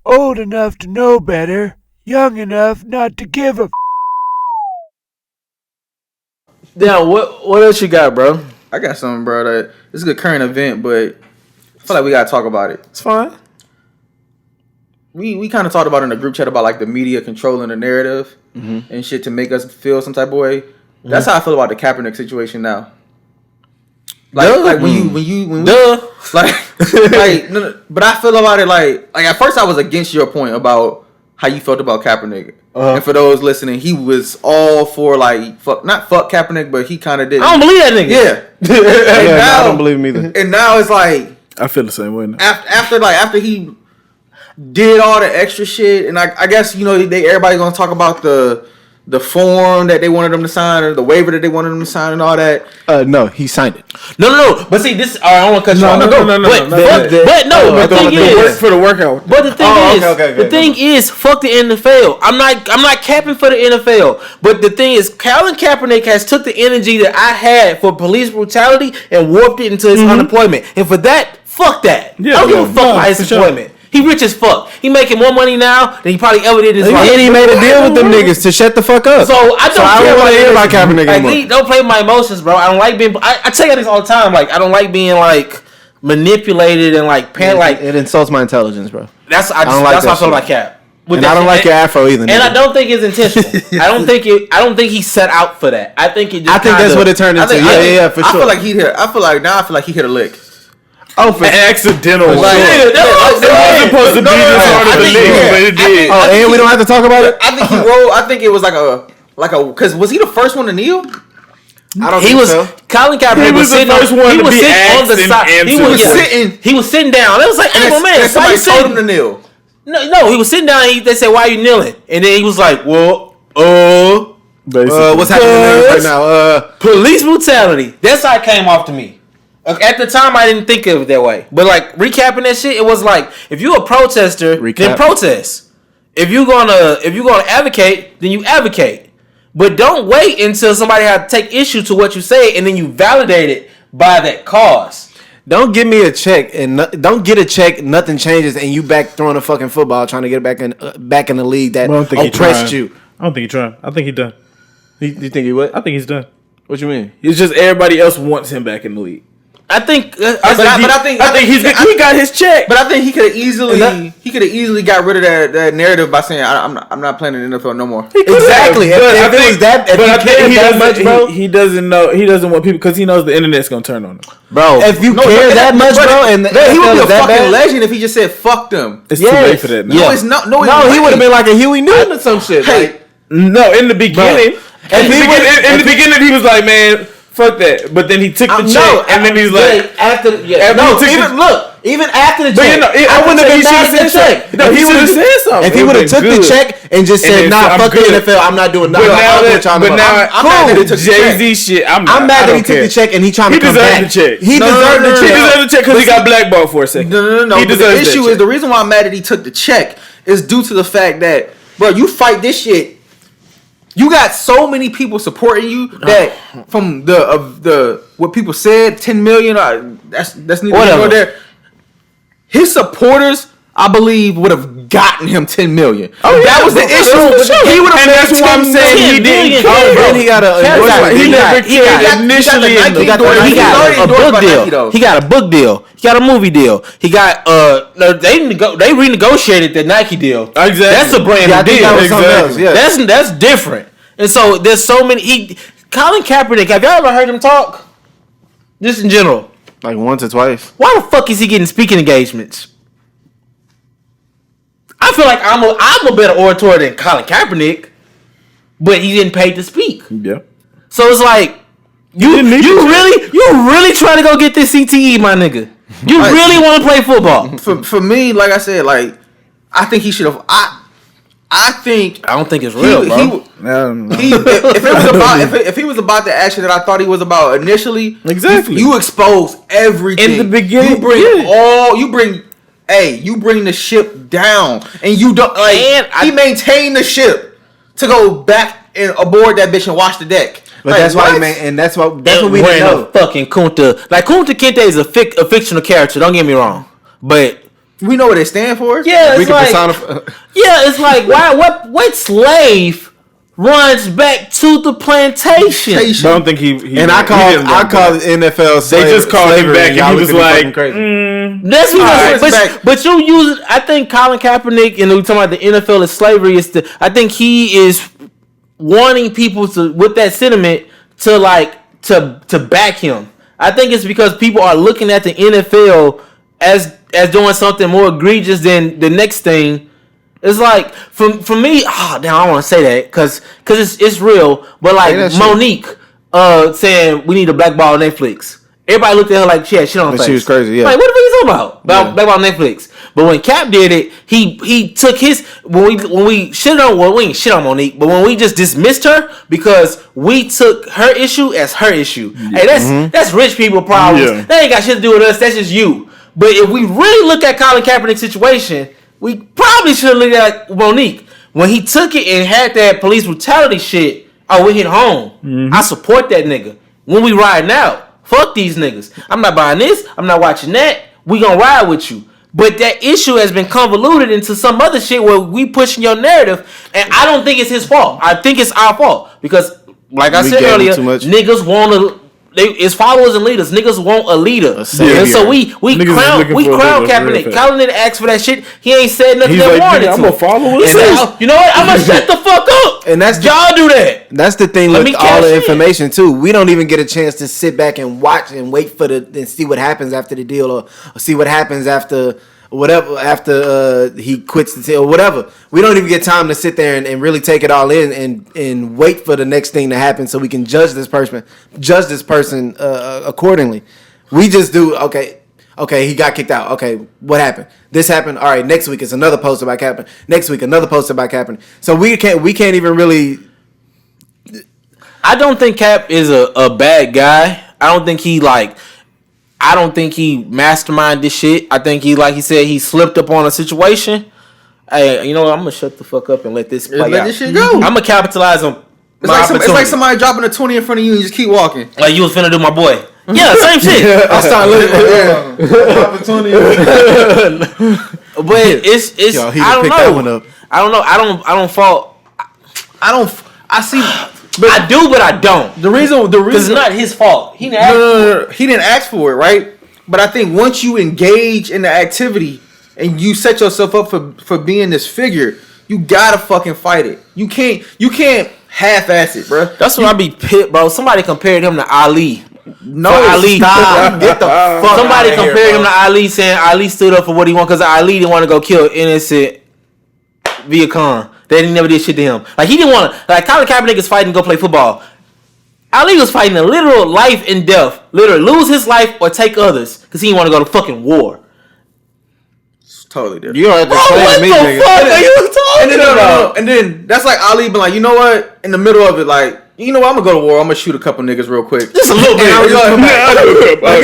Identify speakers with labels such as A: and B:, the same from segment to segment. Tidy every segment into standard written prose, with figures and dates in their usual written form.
A: Old enough to know better, young enough not to give a.
B: Now, what else you got, bro?
C: I got something, bro. That it's a good current event, but I feel like we gotta talk about it.
B: It's fine.
C: We kind of talked about it in the group chat about like the media controlling the narrative and shit to make us feel some type of way. That's how I feel about the Kaepernick situation now. Like when but I feel about it like at first I was against your point about how you felt about Kaepernick. And for those listening, he was all for like not fuck Kaepernick, but he kind of did.
B: I don't believe that nigga.
C: Yeah,
D: I don't believe him either.
C: And now it's like
D: I feel the same way now.
C: After he did all the extra shit, and I guess everybody gonna talk about the form that they wanted him to sign or the waiver that they wanted him to sign and all that.
D: No, he signed it.
B: No. But see, this. I don't want to cut you off.
D: No.
B: The thing is,
D: for the workout.
B: But the thing is, fuck the NFL. I'm not capping for the NFL. But the thing is, Colin Kaepernick has took the energy that I had for police brutality and warped it into his unemployment. And for that, fuck that. I don't give a fuck about his employment. He rich as fuck. He making more money now than he probably ever did in his life.
D: And he made a deal with them niggas to shut the fuck up.
B: So I don't
D: want to hear about Kaepernick anymore.
B: Don't play with my emotions, bro. I don't like being. I tell you this all the time. Like I don't like being like manipulated and like
D: it insults my intelligence, bro.
B: That's how I feel about Cap.
D: And I don't like your afro either.
B: And I don't think it's intentional. I don't think he set out for that. I think
D: that's what it turned into. Yeah, for sure.
C: I feel like he hit a lick.
D: Oh, for accidental.
C: That
D: supposed to be this hard of a nigga, but it did. And we don't have to talk about it.
C: I think he rolled. I think it was like a because was he the first one to kneel?
D: I don't think so.
B: Colin Kaepernick was the first one to be asked on the side. He was sitting down. It was like, hey, man,
C: somebody told him to kneel.
B: No, he was sitting down. They said, "Why are you kneeling?" And then he was like, "Well, what's happening right now? Police brutality." That's how it came off to me. At the time, I didn't think of it that way. But like recapping that shit, it was like if you a protester, then protest. If you gonna advocate, then you advocate. But don't wait until somebody has to take issue to what you say, and then you validate it by that cause.
D: Don't give me a check and don't get a check. Nothing changes, and you back throwing a fucking football, trying to get back in the league that oppressed you.
E: I don't think he's trying. I think he's done.
D: You think he what?
E: I think he's done.
D: What you mean?
E: It's just everybody else wants him back in the league.
B: I think
C: he got his check. But I think he could have easily got rid of that narrative by saying I'm not playing in the NFL no more.
D: Exactly.
E: He doesn't know. He doesn't want people because he knows the internet's gonna turn on him,
D: bro. If you care that much, bro, and
C: he would be a fucking legend if he just said fuck them.
E: It's too late for that.
C: No, it's not. No,
D: he would have been like a Huey Newton or some shit.
E: No, in the beginning, in the beginning, he was like, man. Fuck that! But then he took the check, and then he's like,
D: even after the check,
E: I wouldn't have been mad at the check.
D: No, he would have said something. If he would have took the check and just said, "Nah, fuck the NFL, I'm not doing nothing."
E: But now I'm mad that he took Jay-Z shit. I'm
D: mad that he took the check and he trying to come back.
E: He deserved the check.
D: He deserved the check.
E: He deserved the check because he got blackballed for a second.
C: No. The issue is the reason why I'm mad that he took the check is due to the fact that, bro, you fight this shit. You got so many people supporting you that from the what people said, 10 million. That's neither here nor there. His supporters, I believe, would have gotten him 10 million.
D: Oh,
C: that was the issue. He would have.
E: And that's why I'm saying he didn't care.
D: He got
B: a book deal. He got a book deal. He got a movie deal. He got they renegotiated the Nike deal.
E: Exactly.
B: That's a brand new deal.
D: Exactly. Yeah.
B: That's different. And so there's so many. Colin Kaepernick. Have y'all ever heard him talk? Just in general.
D: Like once or twice.
B: Why the fuck is he getting speaking engagements? I feel like I'm a better orator than Colin Kaepernick, but he didn't pay to speak.
E: Yeah.
B: So it's like you really trying to go get this CTE, my nigga. You really want to play football?
C: For me, like I said, like I think he should have. I
B: don't think it's real, bro.
C: If he was about the action that I thought he was about initially,
E: exactly.
C: You expose everything
E: in the beginning.
C: You bring the ship down, and you don't he maintained the ship to go back and aboard that bitch and wash the deck.
D: But that's why that's what we know.
B: Fucking Kunta. Like Kunta Kinte is a fictional character. Don't get me wrong, but
C: We know what they stand for.
B: Yeah, it's it's like why? What slave runs back to the plantation?
E: I don't think he
D: and I call the NFL.
E: They just called him back, and he was like,
B: That's what. But you use. I think Colin Kaepernick, and we talking about the NFL as slavery. I think he is wanting people to, with that sentiment, to back him. I think it's because people are looking at the NFL as doing something more egregious than the next thing. It's like for me, I don't want to say that because it's real. But like Monique saying we need to blackball Netflix. Everybody looked at her like she had shit on her face.
D: She was crazy. Yeah.
B: Like what the fuck you talking about? Blackball Netflix. But when Cap did it, he took his when we shit on we ain't shit on Monique, but when we just dismissed her because we took her issue as her issue. Yeah. Hey, that's rich people problems. Yeah. That ain't got shit to do with us. That's just you. But if we really look at Colin Kaepernick's situation, we probably should have looked at Monique. When he took it and had that police brutality shit, we hit home. Mm-hmm. I support that nigga. When we riding out, fuck these niggas. I'm not buying this. I'm not watching that. We gonna ride with you. But that issue has been convoluted into some other shit where we pushing your narrative, and I don't think it's his fault. I think it's our fault because, like I said earlier, niggas want to. It's followers and leaders. Niggas want a leader. And so we crown Kaepernick. Colin didn't ask for that shit. He ain't said nothing that warranted.
E: I'm a follower.
B: You know what? I'm gonna shut the fuck up.
D: And that's
B: y'all do that.
D: That's the thing with all the information too. We don't even get a chance to sit back and watch and wait for and see what happens after the deal or see what happens after he quits the team or whatever. We don't even get time to sit there and really take it all in and wait for the next thing to happen so we can judge this person accordingly. We just do okay, he got kicked out. Okay, what happened? This happened. All right, next week it's another post about Kaepernick. Next week another post about Kaepernick. So we can't even really.
B: I don't think Cap is a bad guy. I don't think he masterminded this shit. I think like he said, he slipped up on a situation. Hey, you know what? I'm gonna shut the fuck up and let this play out.
C: Let this shit go.
B: I'm gonna capitalize on
C: it's like somebody dropping a 20 in front of you and you just keep walking.
B: Like you was finna do my boy. Yeah, same shit.
D: I start looking
C: opportunity.
B: But it's
D: yo, he
B: I don't know.
D: That one up.
B: I don't know. I don't fault. I see. But I do, but I don't. The reason it's not his fault. He didn't ask
C: he didn't ask for it, right? But I think once you engage in the activity and you set yourself up for being this figure, you gotta fucking fight it. You can't half-ass it, bro.
B: That's when I be pissed, bro. Somebody compared him to Ali.
C: No, Ali.
B: Stop. Get the fuck. Somebody compared him to Ali, saying Ali stood up for what he wanted because Ali didn't want to go kill innocent Viet Cong. They never did shit to him. Like he didn't want to. Like Colin Kaepernick is fighting to go play football. Ali was fighting a literal life and death. Literally lose his life or take others because he didn't want to go to fucking war.
C: It's totally different.
D: You don't have to explain to me, nigga.
B: What the fuck are you talking about?
C: And then that's like Ali being like, you know what? In the middle of it, like, you know what? I'm gonna go to war. I'm gonna shoot a couple niggas real quick.
B: Just a little bit.
D: Give me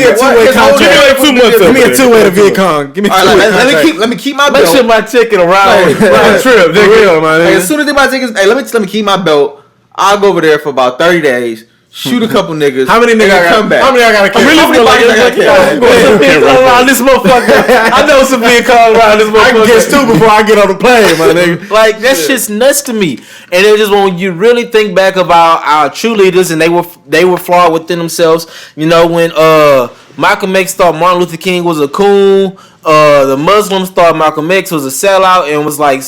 D: a two-way contract. Give me a two-way to Viet Cong. Give me
C: let me keep my belt.
B: Make sure my ticket around trip.
D: For real, man.
C: As soon as they buy tickets, hey, let me keep my belt. I'll go over there for about 30 days. Shoot a couple niggas.
D: How many niggas come back?
C: How many I gotta kill?
B: How many bodies I gotta kill? Around this motherfucker. I know some being called around this motherfucker.
D: I can catch two before I get on the plane, my nigga.
B: Like that shit's nuts to me. And it just when you really think back about our true leaders, and they were flawed within themselves. You know when Malcolm X thought Martin Luther King was a coon. The Muslims thought Malcolm X was a sellout and was like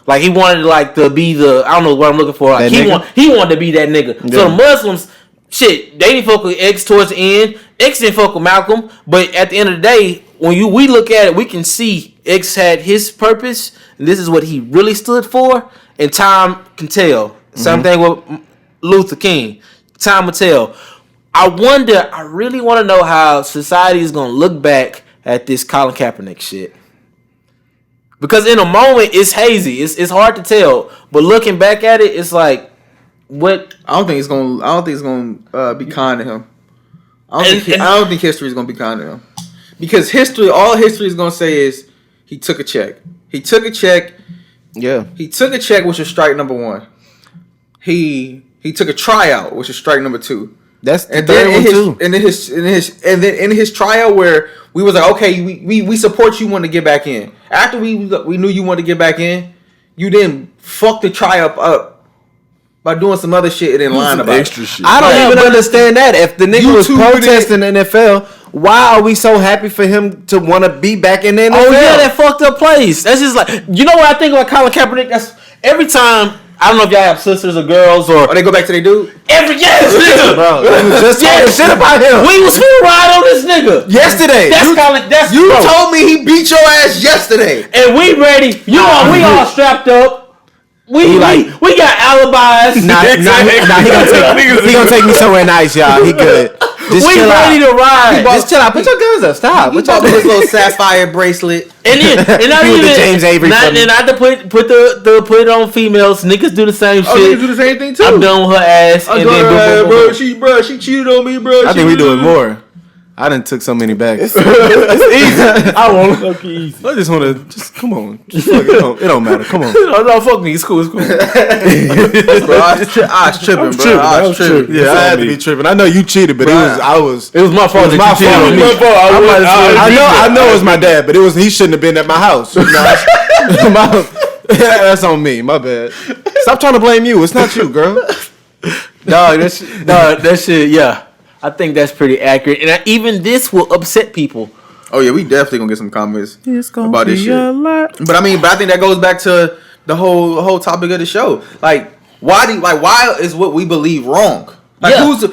B: like he wanted to be the, I don't know what I'm looking for. Like he wanted to be that nigga. Yeah. So the Muslims, shit, they didn't fuck with X towards the end. X didn't fuck with Malcolm. But at the end of the day, when we look at it, we can see X had his purpose, and this is what he really stood for. And time can tell. Same thing with Luther King. Time will tell. I really want to know how society is going to look back at this Colin Kaepernick shit. Because in a moment, it's hazy. It's hard to tell. But looking back at it, it's like, what?
C: I don't think it's going to be kind to him. I don't think history is going to be kind to him. Because all history is going to say is, he took a check. He took a check.
D: Yeah.
C: He took a check, which is strike number one. He took a tryout, which is strike number two.
D: That's the
C: And
D: third
C: then
D: one too.
C: and then in his trial where we was like, okay, we support you want to get back in. After we knew you wanted to get back in, you then fucked the trial up by doing some other shit and then lying about
E: extra shit.
D: I don't even understand that. If the nigga was
C: YouTube
D: protesting the NFL, why are we so happy for him to want to be back in the NFL?
B: Oh yeah, that fucked up place. That's just like, you know what I think about Colin Kaepernick? That's every time. I don't know if y'all have sisters or girls or
C: they go back to their dude.
B: yes, nigga.
D: Bro, we was just talking shit about him.
B: We was finna ride on this nigga
D: Yesterday.
C: You told me he beat your ass yesterday,
B: and we ready. We all strapped up. We got alibis.
D: He gonna take me somewhere nice, y'all. He good. Just
B: we
D: chill
B: ready
D: out.
B: to ride.
D: Just chill out. Put your guns up. Stop.
C: he bought his little sapphire bracelet.
B: And not
D: You
B: even
D: with the James Avery
B: not,
D: from-
B: and not to put it on females. Niggas do the same
C: Oh,
B: shit.
C: niggas do the same thing too.
B: I'm done with her ass. And then boom.
C: She cheated on me, bro.
D: I think we doing more. I done took so many back.
E: It's easy. I want to fuck easy.
D: I just want to come on. Just fuck it. It don't matter. Come on.
B: No, fuck me. It's cool. It's cool.
C: Bro, I was tripping, bro. I was tripping.
D: Yeah, I had to be tripping. I know you cheated, but it was my fault.
E: It was my fault.
D: I know it was my dad, but he shouldn't have been at my house. That's on me. My bad. Stop trying to blame you. It's not you, girl.
B: That shit. Yeah, I think that's pretty accurate. And even this will upset people.
C: Oh yeah, we definitely gonna get some comments about this shit. But I think that goes back to the whole topic of the show. Like, why is what we believe wrong? Like,
B: Yeah.